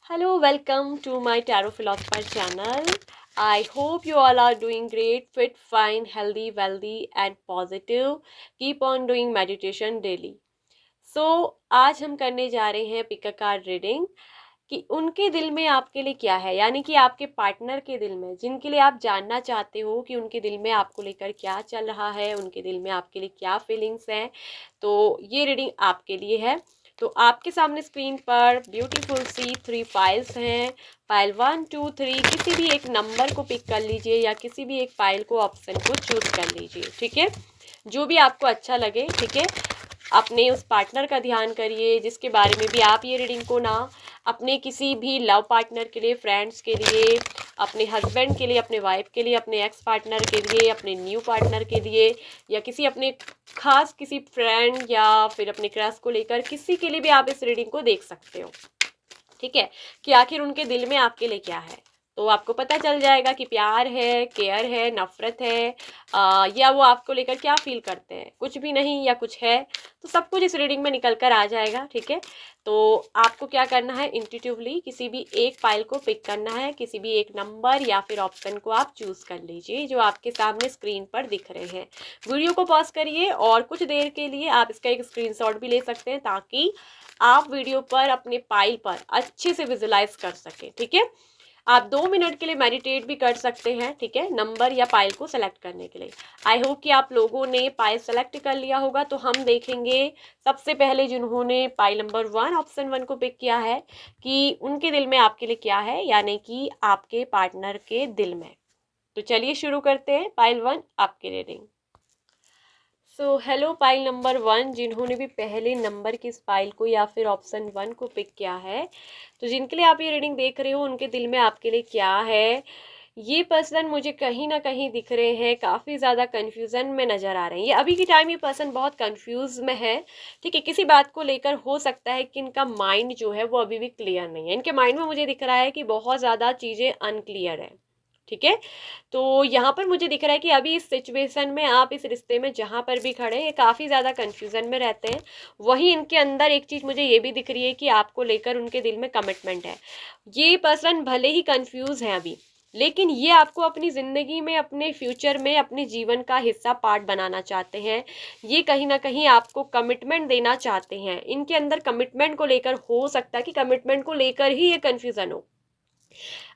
Hello, welcome to my Tarot Philosopher channel. I hope you all are doing great, fit, fine, healthy, wealthy, and positive. Keep on doing meditation daily. So, आज हम करने जा रहे हैं pick a card reading कि उनके दिल में आपके लिए क्या है, यानी कि आपके पार्टनर के दिल में, जिनके लिए आप जानना चाहते हो कि उनके दिल में आपको लेकर क्या चल रहा है, उनके दिल में आपके लिए क्या फीलिंग्स हैं। तो ये रीडिंग आपके लिए है। तो आपके सामने स्क्रीन पर ब्यूटीफुल सी 3 फाइल्स हैं। फाइल 1, 2, 3 किसी भी एक नंबर को पिक कर लीजिए या किसी भी एक फाइल को, ऑप्शन को चूज कर लीजिए। ठीक है, जो भी आपको अच्छा लगे। ठीक है, अपने उस पार्टनर का ध्यान करिए जिसके बारे में भी आप ये रीडिंग को ना अपने किसी भी लव पार्टनर के लिए, फ्रेंड्स के लिए, अपने हस्बैंड के लिए, अपने वाइफ के लिए, अपने एक्स पार्टनर के लिए, अपने न्यू पार्टनर के लिए, या किसी अपने खास किसी फ्रेंड या फिर अपने क्रश को लेकर किसी के लिए भी आप इस रीडिंग को देख सकते हो। ठीक है, कि आखिर उनके दिल में आपके लिए क्या है। तो आपको पता चल जाएगा कि प्यार है, केयर है, नफरत है, या वो आपको लेकर क्या फील करते हैं, कुछ भी नहीं या कुछ है। तो सब कुछ इस रीडिंग में निकल कर आ जाएगा। ठीक है, तो आपको क्या करना है, इंट्यूटिवली किसी भी एक फाइल को पिक करना है, किसी भी एक नंबर या फिर ऑप्शन को आप चूज कर लीजिए जो आपके सामने स्क्रीन पर दिख रहे हैं। वीडियो को पॉज करिए और कुछ देर के लिए आप इसका एक स्क्रीनशॉट भी ले सकते हैं ताकि आप वीडियो पर अपने फाइल पर अच्छे से विजुलाइज कर सकें। ठीक है, आप 2 मिनट के लिए मेडिटेट भी कर सकते हैं। ठीक है, नंबर या पाइल को सेलेक्ट करने के लिए। आई होप कि आप लोगों ने पाइल सेलेक्ट कर लिया होगा। तो हम देखेंगे सबसे पहले जिन्होंने पाइल नंबर 1, ऑप्शन 1 को पिक किया है कि उनके दिल में आपके लिए क्या है, यानी कि आपके पार्टनर के दिल में। तो चलिए शुरू करते हैं पाइल 1 आपके रीडिंग। सो हेलो पाइल नंबर 1, जिन्होंने भी पहले नंबर की इस फाइल को या फिर ऑप्शन 1 को पिक किया है, तो जिनके लिए आप ये रीडिंग देख रहे हो उनके दिल में आपके लिए क्या है। ये पर्सन मुझे कहीं ना कहीं दिख रहे हैं, काफ़ी ज़्यादा कन्फ्यूज़न में नज़र आ रहे हैं। ये अभी के टाइम ये पर्सन बहुत कन्फ्यूज़ में है। ठीक है, किसी बात को लेकर हो सकता है कि इनका माइंड जो है वो अभी भी क्लियर नहीं है। इनके माइंड में मुझे दिख रहा है कि बहुत ज़्यादा चीज़ें अनक्लियर है। ठीक है, तो यहाँ पर मुझे दिख रहा है कि अभी इस सिचुएशन में, आप इस रिश्ते में जहाँ पर भी खड़े हैं, काफ़ी ज़्यादा कन्फ्यूज़न में रहते हैं। वहीं इनके अंदर एक चीज़ मुझे ये भी दिख रही है कि आपको लेकर उनके दिल में कमिटमेंट है। ये पर्सन भले ही कन्फ्यूज़ हैं अभी, लेकिन ये आपको अपनी ज़िंदगी में, अपने फ्यूचर में, अपने जीवन का हिस्सा, पार्ट बनाना चाहते हैं। ये कहीं ना कहीं आपको कमिटमेंट देना चाहते हैं। इनके अंदर कमिटमेंट को लेकर हो सकता है कि कमिटमेंट को लेकर ही ये कन्फ्यूज़न हो।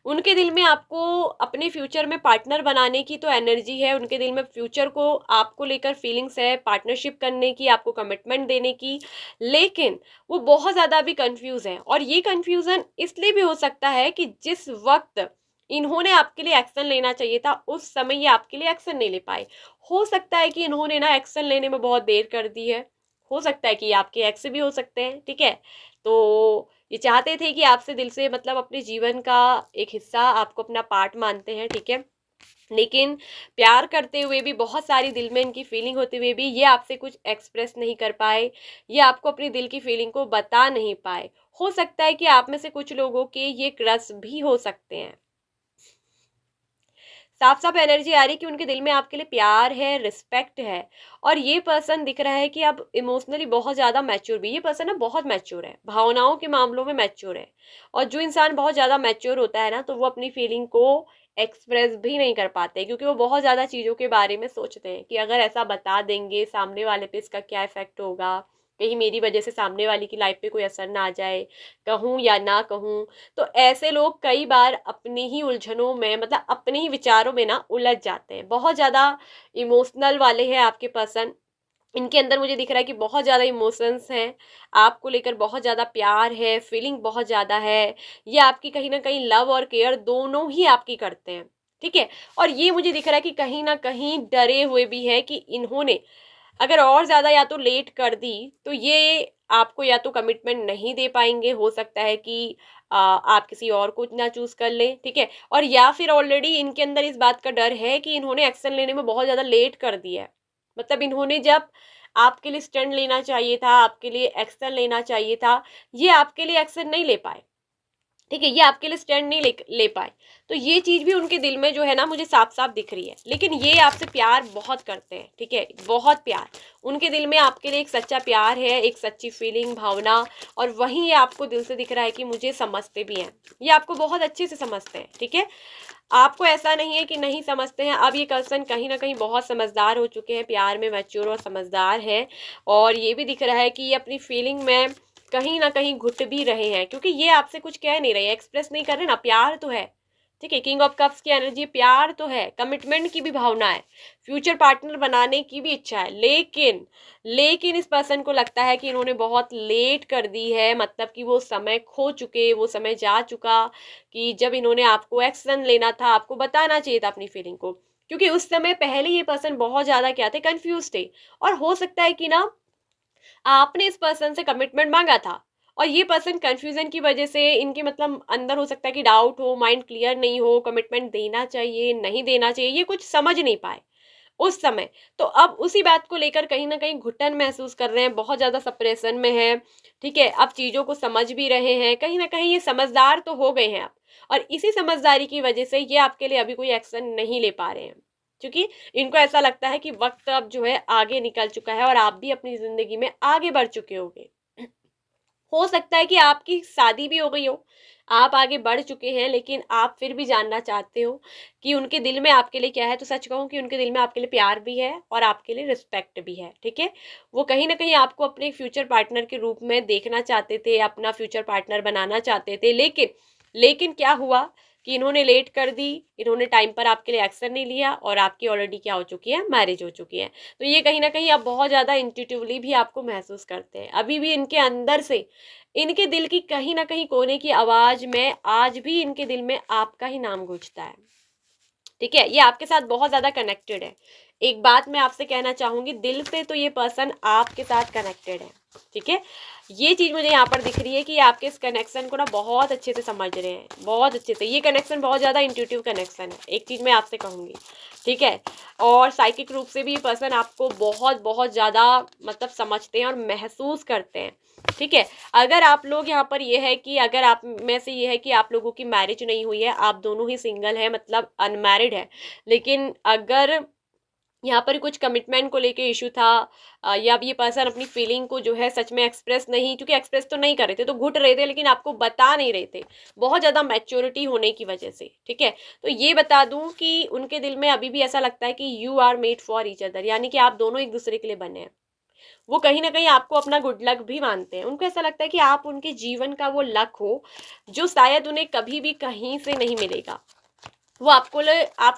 उनके दिल में आपको अपने फ्यूचर में पार्टनर बनाने की तो एनर्जी है। उनके दिल में फ्यूचर को आपको लेकर फीलिंग्स है, पार्टनरशिप करने की, आपको कमिटमेंट देने की। लेकिन वो बहुत ज़्यादा अभी कंफ्यूज है, और ये कंफ्यूजन इसलिए भी हो सकता है कि जिस वक्त इन्होंने आपके लिए एक्शन लेना चाहिए था, उस समय ये आपके लिए एक्शन नहीं ले पाए। हो सकता है कि इन्होंने ना एक्शन लेने में बहुत देर कर दी है। हो सकता है कि ये आपके एक्स भी हो सकते हैं। ठीक है, तो ये चाहते थे कि आपसे दिल से, मतलब अपने जीवन का एक हिस्सा, आपको अपना पार्ट मानते हैं। ठीक है, लेकिन प्यार करते हुए भी, बहुत सारी दिल में इनकी फीलिंग होते हुए भी, ये आपसे कुछ एक्सप्रेस नहीं कर पाए। ये आपको अपनी दिल की फीलिंग को बता नहीं पाए। हो सकता है कि आप में से कुछ लोगों के ये क्रश भी हो सकते हैं। साफ साफ एनर्जी आ रही है कि उनके दिल में आपके लिए प्यार है, रिस्पेक्ट है। और ये पर्सन दिख रहा है कि अब इमोशनली बहुत ज़्यादा मैच्योर भी, ये पर्सन ना बहुत मैच्योर है, भावनाओं के मामलों में मैच्योर है। और जो इंसान बहुत ज़्यादा मैच्योर होता है ना, तो वो अपनी फीलिंग को एक्सप्रेस भी नहीं कर पाते, क्योंकि वो बहुत ज़्यादा चीज़ों के बारे में सोचते हैं कि अगर ऐसा बता देंगे सामने वाले पे, इसका क्या इफेक्ट होगा, कहीं मेरी वजह से सामने वाले की लाइफ पे कोई असर ना आ जाए, कहूँ या ना कहूँ। तो ऐसे लोग कई बार अपनी ही उलझनों में, मतलब अपने ही विचारों में ना उलझ जाते हैं। बहुत ज़्यादा इमोशनल वाले हैं आपके पर्सन। इनके अंदर मुझे दिख रहा है कि बहुत ज़्यादा इमोशंस हैं, आपको लेकर बहुत ज़्यादा प्यार है, फीलिंग बहुत ज़्यादा है। ये आपकी कहीं ना कहीं लव और केयर दोनों ही आपकी करते हैं। ठीक है, और ये मुझे दिख रहा है कि कहीं ना कहीं डरे हुए भी है कि इन्होंने अगर और ज़्यादा या तो लेट कर दी, तो ये आपको या तो कमिटमेंट नहीं दे पाएंगे। हो सकता है कि आप किसी और को ना चूज कर ले। ठीक है, और या फिर ऑलरेडी इनके अंदर इस बात का डर है कि इन्होंने एक्शन लेने में बहुत ज़्यादा लेट कर दिया है। मतलब इन्होंने जब आपके लिए स्टैंड लेना चाहिए था, आपके लिए एक्शन लेना चाहिए था, ये आपके लिए एक्शन नहीं ले पाए। ठीक है, ये आपके लिए स्टैंड नहीं ले पाए। तो ये चीज़ भी उनके दिल में जो है ना मुझे साफ साफ दिख रही है। लेकिन ये आपसे प्यार बहुत करते हैं, ठीक है, बहुत प्यार। उनके दिल में आपके लिए एक सच्चा प्यार है, एक सच्ची फीलिंग, भावना। और वहीं ये आपको दिल से दिख रहा है कि मुझे समझते भी हैं, ये आपको बहुत अच्छे से समझते हैं, ठीक है। आपको ऐसा नहीं है कि नहीं समझते हैं। अब ये पर्सन कहीं ना कहीं बहुत समझदार हो चुके हैं, प्यार में मैच्योर और समझदार है। और ये भी दिख रहा है कि ये अपनी फीलिंग में कहीं ना कहीं घुट भी रहे हैं, क्योंकि ये आपसे कुछ कह नहीं रहे, एक्सप्रेस नहीं कर रहे ना, प्यार तो है। ठीक है, किंग ऑफ कप्स की एनर्जी, प्यार तो है, कमिटमेंट की भी भावना है, फ्यूचर पार्टनर बनाने की भी इच्छा है। लेकिन इस पर्सन को लगता है कि इन्होंने बहुत लेट कर दी है, मतलब कि वो समय खो चुके, वो समय जा चुका कि जब इन्होंने आपको एक्शन लेना था, आपको बताना चाहिए था अपनी फीलिंग को। क्योंकि उस समय पहले ये पर्सन बहुत ज्यादा क्या थे, कंफ्यूज थे। और हो सकता है कि ना आपने इस पर्सन से कमिटमेंट मांगा था, और ये पर्सन कंफ्यूजन की वजह से, इनके मतलब अंदर हो सकता है कि डाउट हो, माइंड क्लियर नहीं हो, कमिटमेंट देना चाहिए नहीं देना चाहिए, ये कुछ समझ नहीं पाए उस समय। तो अब उसी बात को लेकर कहीं ना कहीं घुटन महसूस कर रहे हैं, बहुत ज्यादा सप्रेशन में है। ठीक है, अब चीजों को समझ भी रहे हैं, कहीं ना कहीं ये समझदार तो हो गए हैं आप। और इसी समझदारी की वजह से ये आपके लिए अभी कोई एक्शन नहीं ले पा रहे हैं, क्योंकि इनको ऐसा लगता है कि वक्त अब जो है आगे निकल चुका है, और आप भी अपनी जिंदगी में आगे बढ़ चुके होंगे। हो सकता है कि आपकी शादी भी हो गई हो, आप आगे बढ़ चुके हैं, लेकिन आप फिर भी जानना चाहते हो कि उनके दिल में आपके लिए क्या है। तो सच कहूँ कि उनके दिल में आपके लिए प्यार भी है और आपके लिए रिस्पेक्ट भी है, ठीक है। वो कहीं ना कहीं आपको अपने फ्यूचर पार्टनर के रूप में देखना चाहते थे, अपना फ्यूचर पार्टनर बनाना चाहते थे। लेकिन क्या हुआ कि इन्होंने लेट कर दी, इन्होंने टाइम पर आपके लिए एक्शन नहीं लिया, और आपकी ऑलरेडी क्या हो चुकी है, मैरिज हो चुकी है। तो ये कहीं ना कहीं अब बहुत ज़्यादा इंट्यूटिवली भी आपको महसूस करते हैं। अभी भी इनके अंदर से, इनके दिल की कहीं ना कहीं कोने की आवाज में आज भी इनके दिल में आपका ही नाम गूंजता है, ठीक है। ये आपके साथ बहुत ज्यादा कनेक्टेड है। एक बात मैं आपसे कहना चाहूंगी, दिल से तो ये पर्सन आपके साथ कनेक्टेड है, ठीक है। ये चीज मुझे यहाँ पर दिख रही है कि आपके इस कनेक्शन को ना बहुत अच्छे से समझ रहे हैं, बहुत अच्छे से। ये कनेक्शन बहुत ज्यादा इंट्यूटिव कनेक्शन है, एक चीज मैं आपसे कहूंगी, ठीक है। और साइकिक रूप से भी ये पर्सन आपको बहुत बहुत ज्यादा मतलब समझते हैं और महसूस करते हैं, ठीक है। अगर आप लोग यहाँ पर ये है कि अगर आप में से ये है कि आप लोगों की मैरिज नहीं हुई है, आप दोनों ही सिंगल है, मतलब अनमैरिड है, लेकिन अगर यहाँ पर कुछ कमिटमेंट को लेके इशू था, या ये पर्सन अपनी फीलिंग को जो है सच में एक्सप्रेस नहीं, क्योंकि एक्सप्रेस तो नहीं कर रहे थे, तो घुट रहे थे, लेकिन आपको बता नहीं रहे थे, बहुत ज़्यादा मैच्योरिटी होने की वजह से, ठीक है। तो ये बता दूं कि उनके दिल में अभी भी ऐसा लगता है कि you are made for each other, यानी कि आप दोनों एक दूसरे के लिए बने हैं। वो कहीं ना कहीं आपको अपना गुड लक भी मानते हैं। उनको ऐसा लगता है कि आप उनके जीवन का वो लक हो जो शायद उन्हें कभी भी कहीं से नहीं मिलेगा। वो आपको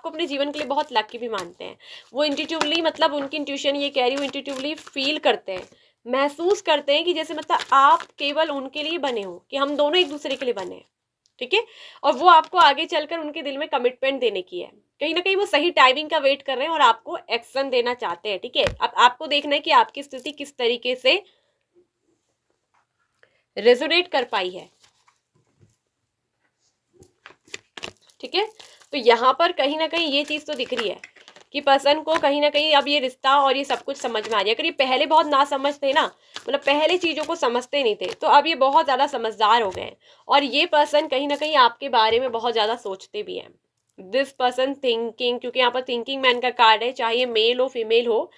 अपने जीवन के लिए बहुत लकी भी मानते हैं। वो इंट्यूटिवली, मतलब उनकी इंट्यूशन ये कह रही हूँ, इंट्यूटिवली फील करते हैं, महसूस करते हैं कि जैसे मतलब आप केवल उनके लिए बने हो, कि हम दोनों एक दूसरे के लिए बने हैं, ठीक है। और वो आपको आगे चलकर उनके दिल में कमिटमेंट देने की है। कहीं ना कहीं वो सही टाइमिंग का वेट कर रहे हैं और आपको एक्शन देना चाहते हैं, ठीक है। अब आपको देखना है कि आपकी स्थिति किस तरीके से रेजोनेट कर पाई है, ठीक है। तो यहाँ पर कहीं ना कहीं ये चीज तो दिख रही है कि पर्सन को कहीं ना कहीं अब ये रिश्ता और ये सब कुछ समझ में आ रही है। अगर ये पहले बहुत ना समझ थे ना, मतलब पहले चीजों को समझते नहीं थे, तो अब ये बहुत ज्यादा समझदार हो गए हैं। और ये पर्सन कहीं ना कहीं आपके बारे में बहुत ज्यादा सोचते भी हैं। दिस पर्सन थिंकिंग, क्योंकि यहाँ पर थिंकिंग मैन का कार्ड है, चाहे ये मेल हो फीमेल हो,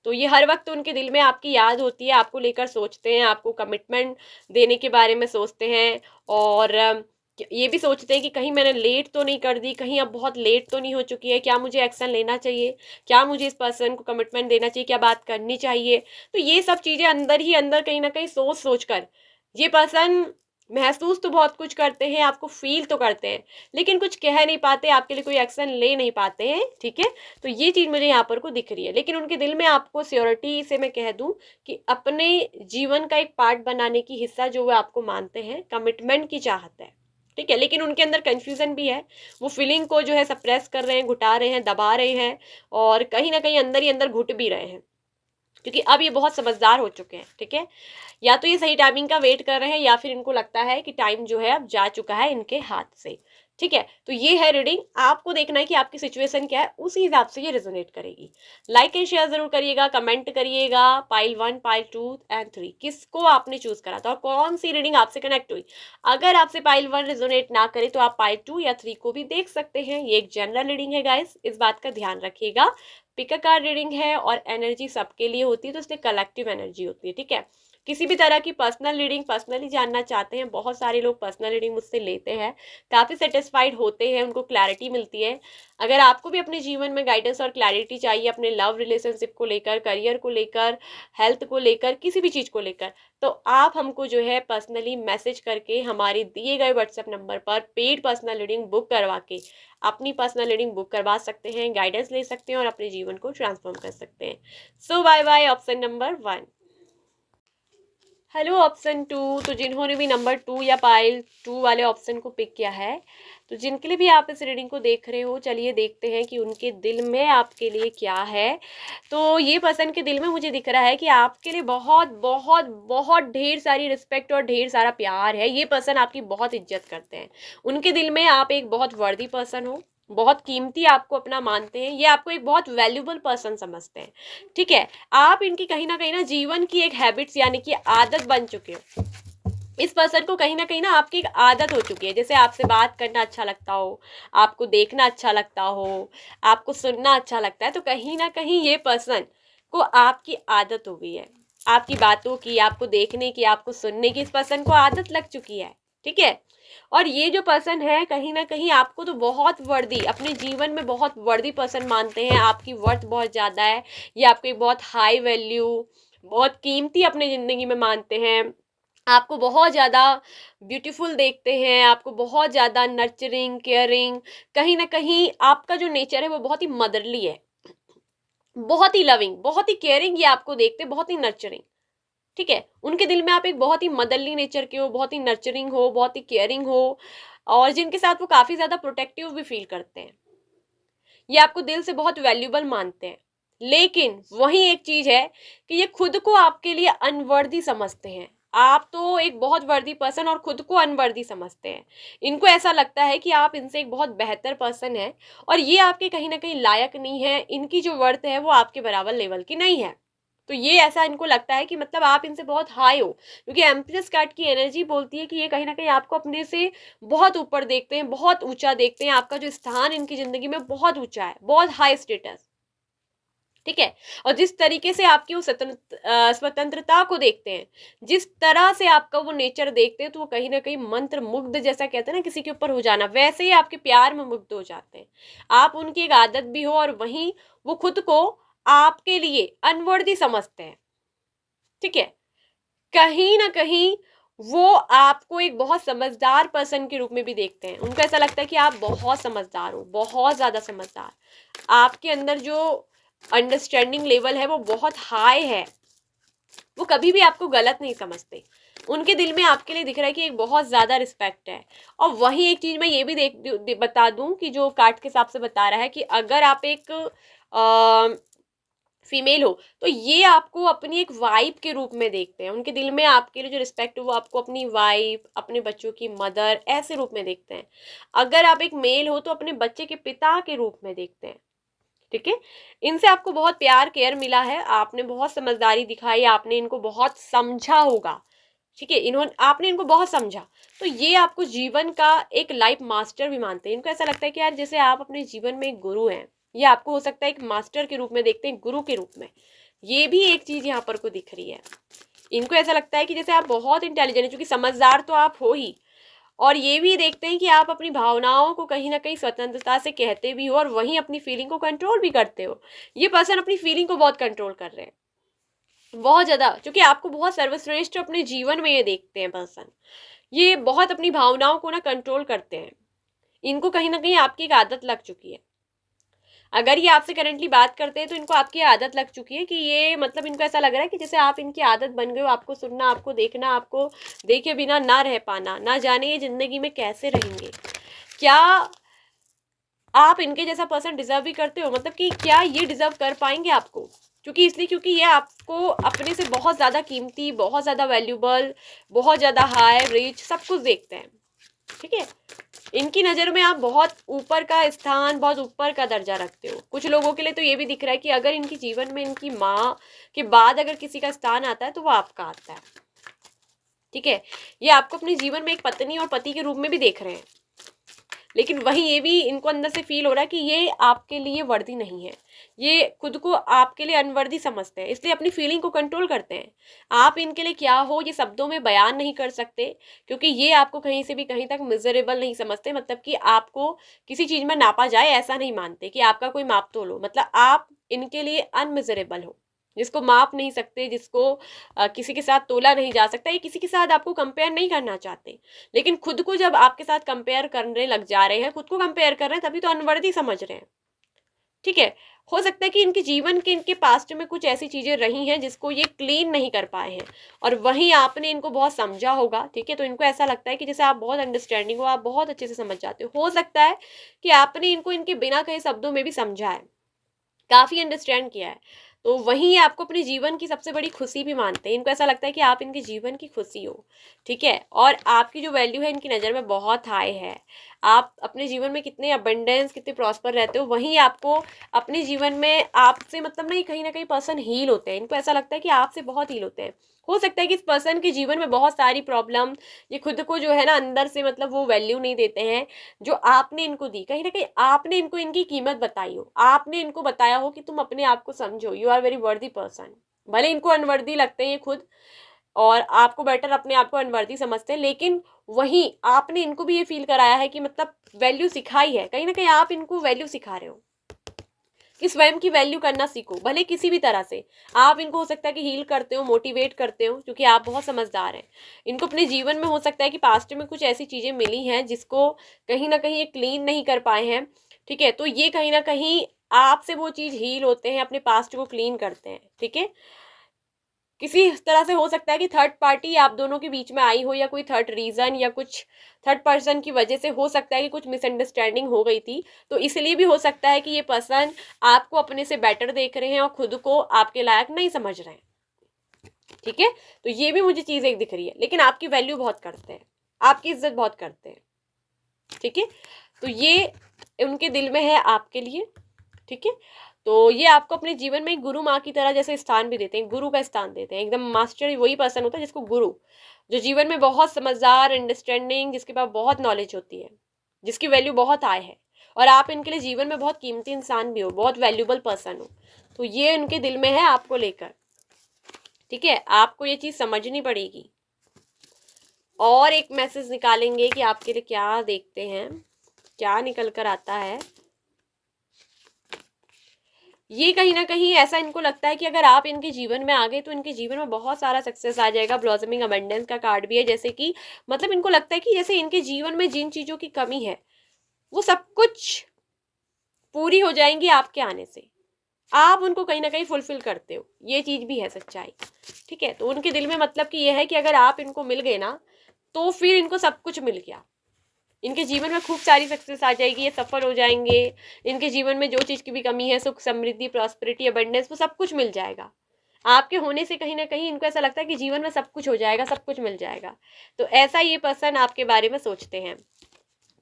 तो ये हर वक्त उनके दिल में आपकी याद होती है, आपको लेकर सोचते हैं, आपको कमिटमेंट देने के बारे में सोचते हैं। और ये भी सोचते हैं कि कहीं मैंने लेट तो नहीं कर दी, कहीं अब बहुत लेट तो नहीं हो चुकी है, क्या मुझे एक्शन लेना चाहिए, क्या मुझे इस पर्सन को कमिटमेंट देना चाहिए, क्या बात करनी चाहिए। तो ये सब चीज़ें अंदर ही अंदर कहीं ना कहीं सोच सोच कर ये पर्सन महसूस तो बहुत कुछ करते हैं, आपको फील तो करते हैं, लेकिन कुछ कह नहीं पाते, आपके लिए कोई एक्शन ले नहीं पाते हैं, ठीक है। तो ये चीज़ मुझे यहाँ पर को दिख रही है। लेकिन उनके दिल में आपको श्योरिटी से मैं कह दूं कि अपने जीवन का एक पार्ट बनाने की हिस्सा जो वो आपको मानते हैं, कमिटमेंट की चाहत है, ठीक है। लेकिन उनके अंदर कंफ्यूजन भी है, वो फीलिंग को जो है सप्रेस कर रहे हैं, घुटा रहे हैं, दबा रहे हैं, और कहीं ना कहीं अंदर ही अंदर घुट भी रहे हैं, क्योंकि अब ये बहुत समझदार हो चुके हैं, ठीक है। या तो ये सही टाइमिंग का वेट कर रहे हैं, या फिर इनको लगता है कि टाइम जो है अब जा चुका है इनके हाथ से, ठीक है, तो ये है रीडिंग। आपको देखना है कि आपकी सिचुएशन क्या है, उसी हिसाब से ये रेजोनेट करेगी। लाइक एंड शेयर जरूर करिएगा, कमेंट करिएगा पाइल 1, पाइल 2 एंड 3 किसको आपने चूज करा था और कौन सी रीडिंग आपसे कनेक्ट हुई। अगर आपसे पाइल 1 रेजोनेट ना करे तो आप पाइल 2 या 3 को भी देख सकते हैं। ये एक जनरल रीडिंग है गाइस, इस बात का ध्यान रखिएगा। पिक अ कार्ड रीडिंग है और एनर्जी सबके लिए होती है, तो इसलिए कलेक्टिव एनर्जी होती है। ठीक है, किसी भी तरह की पर्सनल रीडिंग पर्सनली जानना चाहते हैं, बहुत सारे लोग पर्सनल रीडिंग मुझसे लेते हैं, काफ़ी सेटिस्फाइड होते हैं, उनको क्लैरिटी मिलती है। अगर आपको भी अपने जीवन में गाइडेंस और क्लैरिटी चाहिए, अपने लव रिलेशनशिप को लेकर, करियर को लेकर, हेल्थ को लेकर, किसी भी चीज़ को लेकर, तो आप हमको जो है पर्सनली मैसेज करके हमारे दिए गए व्हाट्सएप नंबर पर पेड पर्सनल रीडिंग बुक करवा के अपनी पर्सनल रीडिंग बुक करवा सकते हैं, गाइडेंस ले सकते हैं और अपने जीवन को ट्रांसफॉर्म कर सकते हैं। So bye bye option number 1। Hello option 2, तो जिन्होंने भी नंबर 2 या पाइल 2 वाले ऑप्शन को पिक किया है, तो जिनके लिए भी आप इस रीडिंग को देख रहे हो, चलिए देखते हैं कि उनके दिल में आपके लिए क्या है। तो ये पर्सन के दिल में मुझे दिख रहा है कि आपके लिए बहुत बहुत बहुत ढेर सारी रिस्पेक्ट और ढेर सारा प्यार है। ये पर्सन आपकी बहुत इज्जत करते हैं। उनके दिल में आप एक बहुत वर्दी पर्सन हो, बहुत कीमती आपको अपना मानते हैं, ये आपको एक बहुत वैल्यूबल पर्सन समझते हैं। ठीक है, आप इनकी कहीं ना जीवन की एक हैबिट्स यानी कि आदत बन चुके हो। इस पर्सन को कहीं ना आपकी एक आदत हो चुकी है, जैसे आपसे बात करना अच्छा लगता हो, आपको देखना अच्छा लगता हो, आपको सुनना अच्छा लगता है, तो कहीं ना कहीं ये पर्सन को आपकी आदत हो गई है। आपकी बातों की, आपको देखने की, आपको सुनने की इस पर्सन को आदत लग चुकी है। ठीक है, और ये जो पर्सन है कहीं ना कहीं आपको तो बहुत वर्दी, अपने जीवन में बहुत वर्दी पर्सन मानते हैं, आपकी वर्थ बहुत ज़्यादा है, ये आपको एक बहुत हाई वैल्यू, बहुत कीमती अपने ज़िंदगी में मानते हैं, आपको बहुत ज़्यादा ब्यूटीफुल देखते हैं, आपको बहुत ज़्यादा नर्चरिंग केयरिंग, कहीं ना कहीं आपका जो नेचर है वो बहुत ही मदरली है, बहुत ही लविंग, बहुत ही केयरिंग, ये आपको देखते बहुत ही नर्चरिंग। ठीक है, उनके दिल में आप एक बहुत ही मदरली नेचर के हो, बहुत ही नर्चरिंग हो, बहुत ही केयरिंग हो, और जिनके साथ वो काफ़ी ज़्यादा प्रोटेक्टिव भी फील करते हैं। ये आपको दिल से बहुत वैल्यूबल मानते हैं, लेकिन वही एक चीज़ है कि ये खुद को आपके लिए अनवर्दी समझते हैं। आप तो एक बहुत वर्दी पर्सन और खुद को अनवर्दी समझते हैं। इनको ऐसा लगता है कि आप इनसे एक बहुत बेहतर पर्सन है और ये आपके कहीं ना कहीं लायक नहीं है, इनकी जो वर्थ है वो आपके बराबर लेवल की नहीं है। तो ये ऐसा इनको लगता है कि मतलब आप इनसे बहुत हाई हो, क्योंकि एम्प्रेस कार्ड की एनर्जी बोलती है कि ये कहीं ना कहीं आपको अपने से बहुत ऊपर देखते हैं, बहुत ऊंचा देखते हैं, आपका जो स्थान इनकी जिंदगी में बहुत ऊंचा है, बहुत हाई स्टेटस। ठीक है, और जिस तरीके से आपकी वो स्वतंत्रता को देखते हैं, जिस तरह से आपका वो नेचर देखते हैं, तो वो कहीं ना कहीं मंत्र मुग्ध, जैसा कहते हैं ना किसी के ऊपर हो जाना, वैसे ही आपके प्यार में मुग्ध हो जाते हैं। आप उनकी एक आदत भी हो और वहीं वो खुद को आपके लिए अनवर्दी समझते हैं। ठीक है, कहीं ना कहीं वो आपको एक बहुत समझदार पर्सन के रूप में भी देखते हैं। उनको ऐसा लगता है कि आप बहुत समझदार हो, बहुत ज़्यादा समझदार, आपके अंदर जो अंडरस्टैंडिंग लेवल है वो बहुत हाई है, वो कभी भी आपको गलत नहीं समझते। उनके दिल में आपके लिए दिख रहा है कि एक बहुत ज़्यादा रिस्पेक्ट है। और वहीं एक चीज़ मैं ये भी बता दूं कि जो कार्ड के हिसाब से बता रहा है कि अगर आप एक फीमेल हो तो ये आपको अपनी एक वाइफ के रूप में देखते हैं। उनके दिल में आपके लिए जो रिस्पेक्ट है वो आपको अपनी वाइफ, अपने बच्चों की मदर, ऐसे रूप में देखते हैं। अगर आप एक मेल हो तो अपने बच्चे के पिता के रूप में देखते हैं। ठीक है, इनसे आपको बहुत प्यार केयर मिला है, आपने बहुत समझदारी दिखाई, आपने इनको बहुत समझा होगा। ठीक है, इन्होंने आपने इनको बहुत समझा, तो ये आपको जीवन का एक लाइफ मास्टर भी मानते हैं। इनको ऐसा लगता है कि यार जैसे आप अपने जीवन में एक गुरु हैं, ये आपको हो सकता है एक मास्टर के रूप में देखते हैं, गुरु के रूप में। ये भी एक चीज़ यहाँ पर को दिख रही है। इनको ऐसा लगता है कि जैसे आप बहुत इंटेलिजेंट है, क्योंकि समझदार तो आप हो ही, और ये भी देखते हैं कि आप अपनी भावनाओं को कहीं ना कहीं स्वतंत्रता से कहते भी हो और वहीं अपनी फीलिंग को कंट्रोल भी करते हो। ये पर्सन अपनी फीलिंग को बहुत कंट्रोल कर रहे हैं, बहुत ज़्यादा, क्योंकि आपको बहुत सर्वश्रेष्ठ अपने जीवन में ये देखते हैं पर्सन। ये बहुत अपनी भावनाओं को ना कंट्रोल करते हैं। इनको कहीं ना कहीं आपकी एक आदत लग चुकी है। अगर ये आपसे करेंटली बात करते हैं तो इनको आपकी आदत लग चुकी है कि ये मतलब इनको ऐसा लग रहा है कि जैसे आप इनकी आदत बन गए हो, आपको सुनना, आपको देखना, आपको देखे बिना ना रह पाना, ना जाने ये ज़िंदगी में कैसे रहेंगे। क्या आप इनके जैसा पर्सन डिजर्व भी करते हो, मतलब कि क्या ये डिजर्व कर पाएंगे आपको? क्योंकि इसलिए क्योंकि ये आपको अपने से बहुत ज़्यादा कीमती, बहुत ज़्यादा वैल्यूबल, बहुत ज़्यादा हाई रिच सब कुछ देखते हैं। ठीक है, इनकी नज़र में आप बहुत ऊपर का स्थान, बहुत ऊपर का दर्जा रखते हो। कुछ लोगों के लिए तो ये भी दिख रहा है कि अगर इनकी जीवन में इनकी माँ के बाद अगर किसी का स्थान आता है तो वो आपका आता है। ठीक है, ये आपको अपने जीवन में एक पत्नी और पति के रूप में भी देख रहे हैं, लेकिन वहीं ये भी इनको अंदर से फील हो रहा है कि ये आपके लिए वर्दी नहीं है, ये खुद को आपके लिए अनवर्दी समझते हैं, इसलिए अपनी फीलिंग को कंट्रोल करते हैं। आप इनके लिए क्या हो ये शब्दों में बयान नहीं कर सकते, क्योंकि ये आपको कहीं से भी कहीं तक मिजरेबल नहीं समझते। मतलब कि आपको किसी चीज़ में नापा जाए ऐसा नहीं मानते कि आपका कोई माप तोल हो। मतलब आप इनके लिए अनमिजरेबल हो, जिसको माप नहीं सकते, जिसको किसी के साथ तोला नहीं जा सकता। ये किसी के साथ आपको कंपेयर नहीं करना चाहते, लेकिन खुद को जब आपके साथ कंपेयर करने लग जा रहे हैं, खुद को कंपेयर कर रहे हैं, तभी तो अनवर्दी समझ रहे हैं। ठीक है, हो सकता है कि इनके जीवन के, इनके पास्ट में कुछ ऐसी चीजें रही हैं जिसको ये क्लीन नहीं कर पाए हैं, और वहीं आपने इनको बहुत समझा होगा। ठीक है, तो इनको ऐसा लगता है कि जैसे आप बहुत अंडरस्टैंडिंग हो, आप बहुत अच्छे से समझ जाते हो सकता है कि आपने इनको इनके बिना कहे शब्दों में भी समझा है, काफ़ी अंडरस्टैंड किया है। तो वहीं ये आपको अपने जीवन की सबसे बड़ी खुशी भी मानते हैं। इनको ऐसा लगता है कि आप इनके जीवन की खुशी हो। ठीक है, और आपकी जो वैल्यू है इनकी नज़र में बहुत हाई है। आप अपने जीवन में कितने अबंडेंस, कितने प्रॉस्पर रहते हो, वहीं आपको अपने जीवन में आपसे मतलब नहीं, कहीं ना कहीं पर्सन हील होते हैं। इनको ऐसा लगता है कि आपसे बहुत हील होते हैं। हो सकता है कि इस पर्सन के जीवन में बहुत सारी प्रॉब्लम, ये खुद को जो है ना अंदर से मतलब वो वैल्यू नहीं देते हैं जो आपने इनको दी। कहीं ना कहीं आपने इनको इनकी कीमत बताई हो, आपने इनको बताया हो कि तुम अपने आप को समझो, यू आर वेरी वर्दी पर्सन। भले इनको अनवर्दी लगते हैं ये खुद, और आपको बेटर अपने आप को अनवर्दी समझते हैं, लेकिन वहीं आपने इनको भी ये फील कराया है कि मतलब वैल्यू सिखाई है। कहीं ना कहीं आप इनको वैल्यू सिखा रहे हो कि स्वयं की वैल्यू करना सीखो, भले किसी भी तरह से। आप इनको हो सकता है कि हील करते हो, मोटिवेट करते हो, क्योंकि आप बहुत समझदार हैं। इनको अपने जीवन में हो सकता है कि पास्ट में कुछ ऐसी चीज़ें मिली हैं जिसको कहीं ना कहीं ये क्लीन नहीं कर पाए हैं। ठीक है, तो ये कहीं ना कहीं आपसे वो चीज़ हील होते हैं, अपने पास्ट को क्लीन करते हैं। ठीक है, किसी तरह से हो सकता है कि थर्ड पार्टी आप दोनों के बीच में आई हो, या कोई थर्ड रीज़न या कुछ थर्ड पर्सन की वजह से हो सकता है कि कुछ मिसअंडरस्टैंडिंग हो गई थी। तो इसलिए भी हो सकता है कि ये पर्सन आपको अपने से बेटर देख रहे हैं और खुद को आपके लायक नहीं समझ रहे हैं। ठीक है, तो ये भी मुझे चीज़ एक दिख रही है, लेकिन आपकी वैल्यू बहुत करते हैं, आपकी इज्जत बहुत करते हैं। ठीक है, तो ये उनके दिल में है आपके लिए। ठीक है, तो ये आपको अपने जीवन में एक गुरु माँ की तरह जैसे स्थान भी देते हैं, गुरु का स्थान देते हैं। एकदम मास्टर वही पर्सन होता है जिसको गुरु, जो जीवन में बहुत समझदार, अंडरस्टैंडिंग, जिसके पास बहुत नॉलेज होती है, जिसकी वैल्यू बहुत हाई है, और आप इनके लिए जीवन में बहुत कीमती इंसान भी हो, बहुत वैल्यूबल पर्सन हो। तो ये उनके दिल में है आपको लेकर। ठीक है, आपको ये चीज़ समझनी पड़ेगी। और एक मैसेज निकालेंगे कि आपके लिए क्या देखते हैं, क्या निकल कर आता है। ये कहीं ना कहीं ऐसा इनको लगता है कि अगर आप इनके जीवन में आ गए तो इनके जीवन में बहुत सारा सक्सेस आ जाएगा। ब्लॉसमिंग अबंडेंस का कार्ड भी है, जैसे कि मतलब इनको लगता है कि जैसे इनके जीवन में जिन चीज़ों की कमी है वो सब कुछ पूरी हो जाएंगी आपके आने से। आप उनको कहीं ना कहीं फुलफिल करते हो, ये चीज़ भी है सच्चाई। ठीक है, तो उनके दिल में मतलब कि ये है कि अगर आप इनको मिल गए ना तो फिर इनको सब कुछ मिल गया। इनके जीवन में खूब सारी सक्सेस आ जाएगी, ये सफल हो जाएंगे। इनके जीवन में जो चीज़ की भी कमी है, सुख, समृद्धि, प्रॉस्पेरिटी, अबंडेंस, वो सब कुछ मिल जाएगा। आपके होने से कहीं ना कहीं इनको ऐसा लगता है कि जीवन में सब कुछ हो जाएगा, सब कुछ मिल जाएगा। तो ऐसा ये पर्सन आपके बारे में सोचते हैं।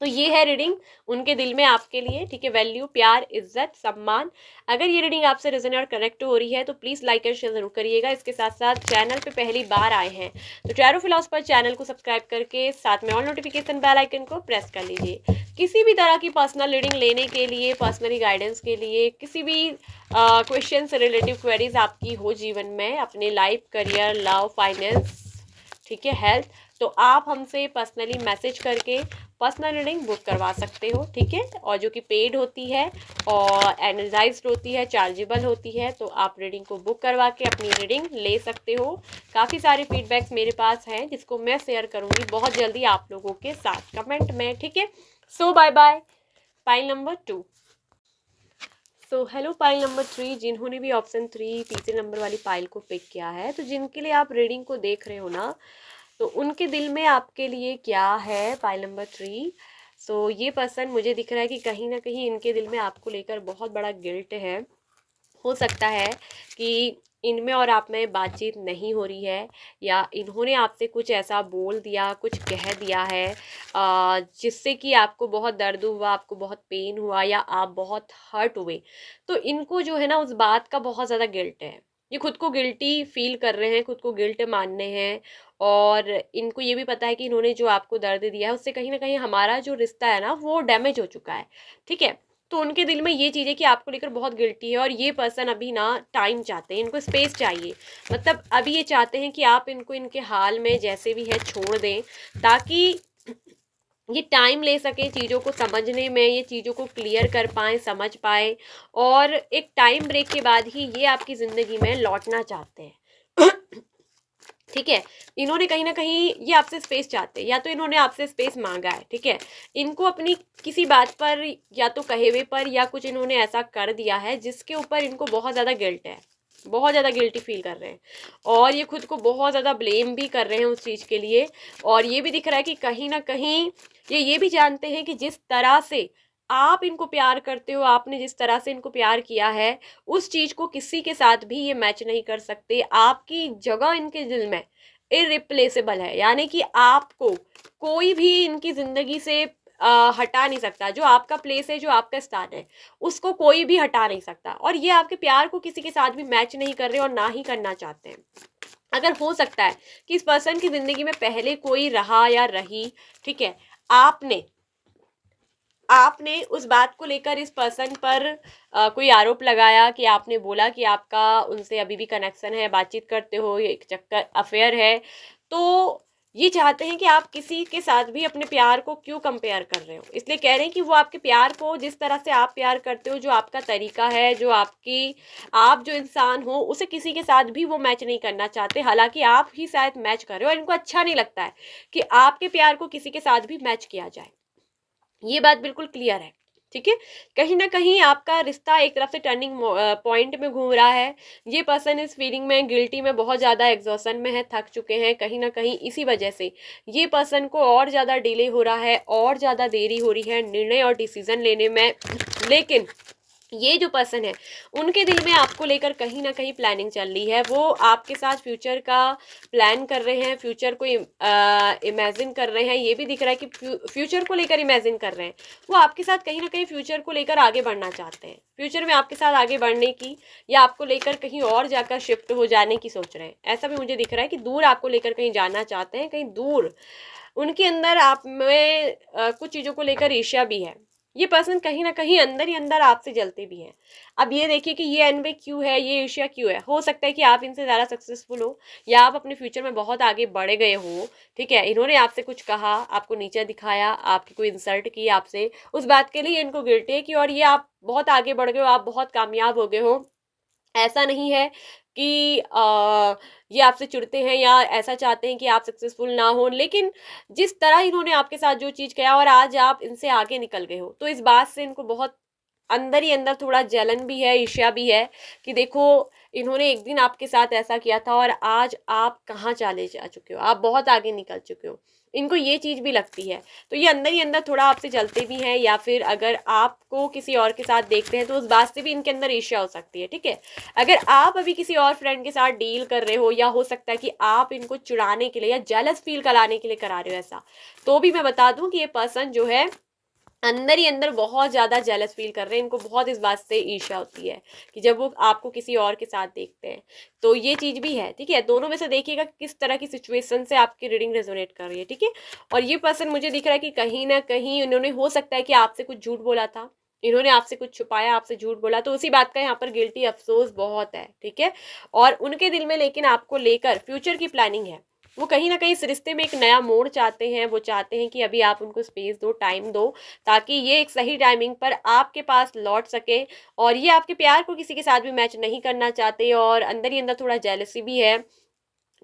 तो ये है रीडिंग उनके दिल में आपके लिए। ठीक है, वैल्यू, प्यार, इज्जत, सम्मान। अगर ये रीडिंग आपसे रेजोनेट करेक्ट हो रही है तो प्लीज़ लाइक और शेयर जरूर करिएगा। इसके साथ साथ चैनल पे पहली बार आए हैं तो टैरो फिलॉसफर चैनल को सब्सक्राइब करके साथ में ऑल नोटिफिकेशन बेल आइकन को प्रेस कर लीजिए। किसी भी तरह की पर्सनल रीडिंग लेने के लिए, पर्सनली गाइडेंस के लिए, किसी भी क्वेश्चन से रिलेटिव क्वेरीज आपकी हो जीवन में, अपने लाइफ, करियर, लव, फाइनेंस, ठीक है, हेल्थ, तो आप हमसे पर्सनली मैसेज करके पर्सनल रीडिंग बुक करवा सकते हो। ठीक है, और जो कि पेड होती है और एनर्जाइज्ड होती है, चार्जेबल होती है, तो आप रीडिंग को बुक करवा के अपनी रीडिंग ले सकते हो। काफ़ी सारे फीडबैक्स मेरे पास हैं जिसको मैं शेयर करूँगी बहुत जल्दी आप लोगों के साथ कमेंट में। ठीक है, so bye bye. Pile number 2। So hello pile number 3, जिन्होंने भी ऑप्शन 3 तीसरे नंबर वाली पाइल को पिक किया है, तो जिनके लिए आप रीडिंग को देख रहे हो ना, तो उनके दिल में आपके लिए क्या है पाइल नंबर 3। सो ये पर्सन मुझे दिख रहा है कि कहीं ना कहीं इनके दिल में आपको लेकर बहुत बड़ा गिल्ट है। हो सकता है कि इनमें और आप में बातचीत नहीं हो रही है, या इन्होंने आपसे कुछ ऐसा बोल दिया, कुछ कह दिया है जिससे कि आपको बहुत दर्द हुआ, आपको बहुत पेन हुआ या आप बहुत हर्ट हुए, तो इनको जो है ना उस बात का बहुत ज़्यादा गिल्ट है। ये खुद को गिल्टी फील कर रहे हैं, खुद को गिल्ट मानने हैं, और इनको ये भी पता है कि इन्होंने जो आपको दर्द दिया है उससे कहीं ना कहीं हमारा जो रिश्ता है ना वो डैमेज हो चुका है। ठीक है, तो उनके दिल में ये चीज़ है कि आपको लेकर बहुत गिल्टी है, और ये पर्सन अभी ना टाइम चाहते हैं, इनको स्पेस चाहिए। मतलब अभी ये चाहते हैं कि आप इनको इनके हाल में जैसे भी है छोड़ दें, ताकि ये टाइम ले सके चीज़ों को समझने में, ये चीज़ों को क्लियर कर पाएँ, समझ पाएँ, और एक टाइम ब्रेक के बाद ही ये आपकी ज़िंदगी में लौटना चाहते हैं। ठीक है, इन्होंने कहीं ना कहीं ये आपसे स्पेस चाहते हैं, या तो इन्होंने आपसे स्पेस मांगा है। ठीक है, इनको अपनी किसी बात पर या तो कहे हुए पर या कुछ इन्होंने ऐसा कर दिया है जिसके ऊपर इनको बहुत ज़्यादा गिल्ट है, बहुत ज़्यादा गिल्टी फील कर रहे हैं, और ये खुद को बहुत ज़्यादा ब्लेम भी कर रहे हैं उस चीज़ के लिए। और ये भी दिख रहा है कि कहीं ना कहीं ये भी जानते हैं कि जिस तरह से आप इनको प्यार करते हो, आपने जिस तरह से इनको प्यार किया है, उस चीज़ को किसी के साथ भी ये मैच नहीं कर सकते। आपकी जगह इनके दिल में इरिप्लेसेबल है, यानी कि आपको कोई भी इनकी ज़िंदगी से हटा नहीं सकता। जो आपका प्लेस है, जो आपका स्थान है, उसको कोई भी हटा नहीं सकता, और ये आपके प्यार को किसी के साथ भी मैच नहीं कर रहे और ना ही करना चाहते हैं। अगर हो सकता है कि इस पर्सन की ज़िंदगी में पहले कोई रहा या रही, ठीक है, आपने आपने उस बात को लेकर इस पर्सन पर कोई आरोप लगाया, कि आपने बोला कि आपका उनसे अभी भी कनेक्शन है, बातचीत करते हो, ये एक चक्कर अफेयर है, तो ये चाहते हैं कि आप किसी के साथ भी अपने प्यार को क्यों कंपेयर कर रहे हो। इसलिए कह रहे हैं कि वो आपके प्यार को, जिस तरह से आप प्यार करते हो, जो आपका तरीका है, जो आपकी, आप जो इंसान हो, उसे किसी के साथ भी वो मैच नहीं करना चाहते। हालांकि आप ही शायद मैच कर रहे हो, और इनको अच्छा नहीं लगता है कि आपके प्यार को किसी के साथ भी मैच किया जाए। ये बात बिल्कुल क्लियर है। ठीक है, कहीं ना कहीं आपका रिश्ता एक तरफ से टर्निंग पॉइंट में घूम रहा है। ये पर्सन इस फीलिंग में, गिल्टी में, बहुत ज़्यादा एग्जॉशन में है, थक चुके हैं कहीं ना कहीं। इसी वजह से ये पर्सन को और ज़्यादा डिले हो रहा है, और ज़्यादा देरी हो रही है निर्णय और डिसीजन लेने में। लेकिन ये जो पर्सन है, उनके दिल में आपको लेकर कहीं ना कहीं प्लानिंग चल रही है। वो आपके साथ फ्यूचर का प्लान कर रहे हैं, फ्यूचर को इमेजिन कर रहे हैं। ये भी दिख रहा है कि फ्यूचर को लेकर इमेजिन कर रहे हैं। वो आपके साथ कहीं ना कहीं फ्यूचर को लेकर आगे बढ़ना चाहते हैं, फ्यूचर में आपके साथ आगे बढ़ने की, या आपको लेकर कहीं और जाकर शिफ्ट हो जाने की सोच रहे हैं। ऐसा भी मुझे दिख रहा है कि दूर आपको लेकर कहीं जाना चाहते हैं, कहीं दूर। उनके अंदर आप में कुछ चीज़ों को लेकर ईर्ष्या भी है। ये पर्सन कहीं ना कहीं अंदर ही अंदर आपसे जलते भी हैं। अब ये देखिए कि ये एनवे क्यों है, ये ईर्ष्या क्यों है। हो सकता है कि आप इनसे ज़्यादा सक्सेसफुल हो, या आप अपने फ्यूचर में बहुत आगे बढ़ गए हो। ठीक है, इन्होंने आपसे कुछ कहा, आपको नीचा दिखाया, आपकी कोई इंसल्ट की आपसे, उस बात के लिए इनको गिल्टी है कि, और ये आप बहुत आगे बढ़ गए हो, आप बहुत कामयाब हो गए हो। ऐसा नहीं है कि ये आपसे चिढ़ते हैं या ऐसा चाहते हैं कि आप सक्सेसफुल ना हो, लेकिन जिस तरह इन्होंने आपके साथ जो चीज़ किया और आज आप इनसे आगे निकल गए हो, तो इस बात से इनको बहुत अंदर ही अंदर थोड़ा जलन भी है, ईर्ष्या भी है, कि देखो इन्होंने एक दिन आपके साथ ऐसा किया था और आज आप कहाँ चले जा चुके हो, आप बहुत आगे निकल चुके हो। इनको ये चीज़ भी लगती है, तो ये अंदर ही अंदर थोड़ा आपसे जलते भी हैं, या फिर अगर आपको किसी और के साथ देखते हैं तो उस बात से भी इनके अंदर ईर्ष्या हो सकती है। ठीक है, अगर आप अभी किसी और फ्रेंड के साथ डील कर रहे हो, या हो सकता है कि आप इनको चिढ़ाने के लिए या जेलस फील कराने के लिए करा रहे हो ऐसा, तो भी मैं बता दूं कि ये पर्सन जो है अंदर ही अंदर बहुत ज़्यादा जेलस फील कर रहे हैं। इनको बहुत इस बात से ईर्ष्या होती है कि जब वो आपको किसी और के साथ देखते हैं, तो ये चीज़ भी है। ठीक है, दोनों में से देखिएगा किस तरह की सिचुएशन से आपकी रीडिंग रेजोनेट कर रही है। ठीक है, और ये पर्सन मुझे दिख रहा है कि कहीं ना कहीं इन्होंने, हो सकता है कि आपसे कुछ झूठ बोला था, इन्होंने आपसे कुछ छुपाया, आपसे झूठ बोला, तो उसी बात का यहाँ पर गिल्टी अफसोस बहुत है। ठीक है, और उनके दिल में लेकिन आपको लेकर फ्यूचर की प्लानिंग है। वो कहीं ना कहीं इस रिश्ते में एक नया मोड़ चाहते हैं। वो चाहते हैं कि अभी आप उनको स्पेस दो, टाइम दो, ताकि ये एक सही टाइमिंग पर आपके पास लौट सके। और ये आपके प्यार को किसी के साथ भी मैच नहीं करना चाहते, और अंदर ही अंदर थोड़ा जेलसी भी है।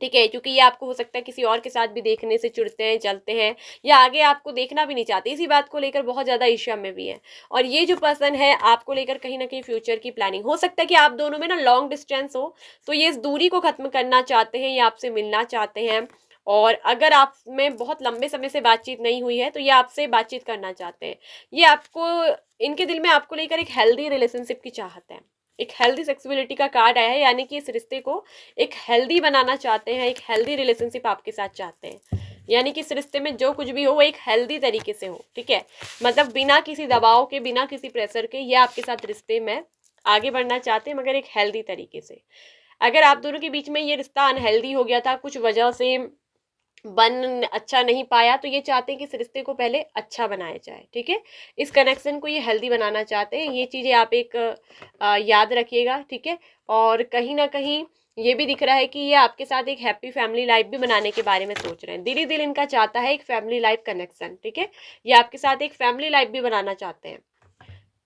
ठीक है, क्योंकि ये आपको हो सकता है किसी और के साथ भी देखने से चिढ़ते हैं, जलते हैं, या आगे आपको देखना भी नहीं चाहते, इसी बात को लेकर बहुत ज़्यादा ईर्ष्या में भी है। और ये जो पर्सन है आपको लेकर कहीं ना कहीं फ्यूचर की प्लानिंग, हो सकता है कि आप दोनों में ना लॉन्ग डिस्टेंस हो, तो ये इस दूरी को खत्म करना चाहते हैं, ये आपसे मिलना चाहते हैं। और अगर आप में बहुत लंबे समय से बातचीत नहीं हुई है, तो ये आपसे बातचीत करना चाहते हैं। ये आपको, इनके दिल में आपको लेकर एक हेल्दी रिलेशनशिप की चाहत है, एक हेल्दी सेक्सुअलिटी का कार्ड आया है, यानी कि इस रिश्ते को एक हेल्दी बनाना चाहते हैं, एक हेल्दी रिलेशनशिप आपके साथ चाहते हैं। यानी कि इस रिश्ते में जो कुछ भी हो वो एक हेल्दी तरीके से हो, ठीक है, मतलब बिना किसी दबाव के, बिना किसी प्रेशर के, ये आपके साथ रिश्ते में आगे बढ़ना चाहते हैं, मगर एक हेल्दी तरीके से। अगर आप दोनों के बीच में ये रिश्ता अनहेल्दी हो गया था, कुछ वजह से बन अच्छा नहीं पाया, तो ये चाहते हैं कि इस रिश्ते को पहले अच्छा बनाया जाए, ठीक है, इस कनेक्शन को ये हेल्दी बनाना चाहते हैं। ये चीज़ें आप एक याद रखिएगा, ठीक है। और कहीं ना कहीं ये भी दिख रहा है कि ये आपके साथ एक हैप्पी फैमिली लाइफ भी बनाने के बारे में सोच रहे हैं। दिल ही दिल इनका चाहता है एक फैमिली लाइफ कनेक्शन, ठीक है, ये आपके साथ एक फैमिली लाइफ भी बनाना चाहते हैं।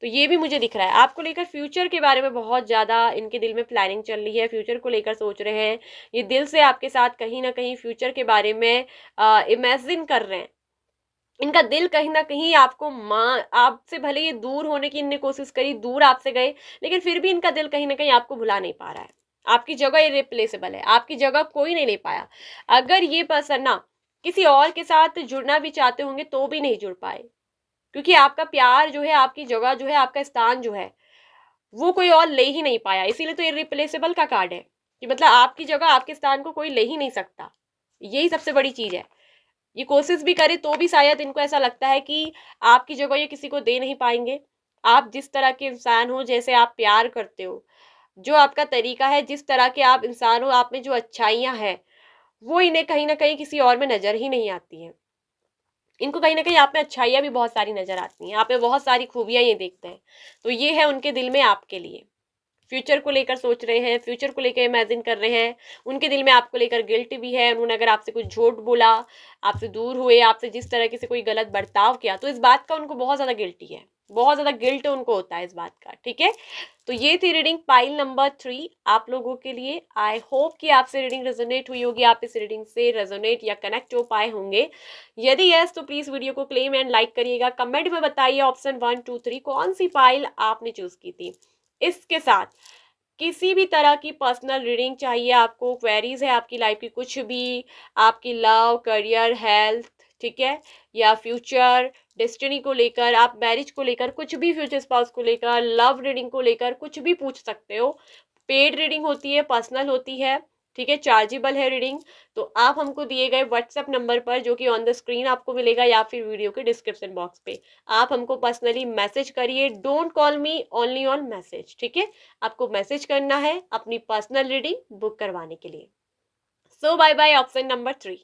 तो ये भी मुझे दिख रहा है। आपको लेकर फ्यूचर के बारे में बहुत ज़्यादा इनके दिल में प्लानिंग चल रही है, फ्यूचर को लेकर सोच रहे हैं। ये दिल से आपके साथ कहीं ना कहीं फ्यूचर के बारे में इमेजिन कर रहे हैं। इनका दिल कहीं ना कहीं आपको माँ, आपसे भले ये दूर होने की इनने कोशिश करी, दूर आपसे गए, लेकिन फिर भी इनका दिल कहीं ना कहीं आपको भुला नहीं पा रहा है। आपकी जगह इरिप्लेसेबल है, आपकी जगह कोई नहीं ले पाया। अगर ये पर्सन ना किसी और के साथ जुड़ना भी चाहते होंगे तो भी नहीं जुड़ पाए, क्योंकि आपका प्यार जो है, आपकी जगह जो है, आपका स्थान जो है, वो कोई और ले ही नहीं पाया। इसीलिए तो इरिप्लेसेबल का कार्ड है कि मतलब आपकी जगह, आपके स्थान को कोई ले ही नहीं सकता। यही सबसे बड़ी चीज है। ये कोशिश भी करे तो भी शायद इनको ऐसा लगता है कि आपकी जगह ये किसी को दे नहीं पाएंगे। आप जिस तरह के इंसान हो, जैसे आप प्यार करते हो, जो आपका तरीका है, जिस तरह के आप इंसान हो, आप में जो अच्छाइयाँ हैं, वो इन्हें कहीं ना कहीं किसी और में नजर ही नहीं आती हैं। इनको कहीं ना कहीं आप में अच्छाइयाँ भी बहुत सारी नजर आती हैं, आप में बहुत सारी खूबियाँ ये देखते हैं। तो ये है उनके दिल में आपके लिए। फ्यूचर को लेकर सोच रहे हैं, फ्यूचर को लेकर इमेजिन कर रहे हैं। उनके दिल में आपको लेकर गिल्ट भी है। उन्होंने अगर आपसे कुछ झूठ बोला, आपसे दूर हुए, आपसे जिस तरह से कोई गलत बर्ताव किया, तो इस बात का उनको बहुत ज़्यादा गिल्टी है, बहुत ज़्यादा गिल्ट उनको होता है इस बात का, ठीक है। तो ये थी रीडिंग पाइल नंबर 3 आप लोगों के लिए। आई होप कि आपसे रीडिंग रेजोनेट हुई होगी, आप इस रीडिंग से रेजोनेट या कनेक्ट हो पाए होंगे। यदि यस तो प्लीज़ वीडियो को क्लेम एंड लाइक करिएगा। कमेंट में बताइए ऑप्शन 1, 2, 3 कौन सी पाइल आपने चूज़ की थी। इसके साथ किसी भी तरह की पर्सनल रीडिंग चाहिए आपको, क्वेरीज है आपकी लाइफ की कुछ भी, आपकी लव, करियर, हेल्थ, ठीक है, या फ्यूचर डेस्टिनी को लेकर, आप मैरिज को लेकर, कुछ भी, फ्यूचर स्पाउस को लेकर, लव रीडिंग को लेकर कुछ भी पूछ सकते हो। पेड रीडिंग होती है, पर्सनल होती है, ठीक है, चार्जेबल है रीडिंग। तो आप हमको दिए गए व्हाट्सएप नंबर पर, जो कि ऑन द स्क्रीन आपको मिलेगा या फिर वीडियो के डिस्क्रिप्शन बॉक्स पे, आप हमको पर्सनली मैसेज करिए। Don't call me, only on message, ठीक है। आपको मैसेज करना है अपनी पर्सनल रीडिंग बुक करवाने के लिए। सो बाय बाय ऑप्शन नंबर 3।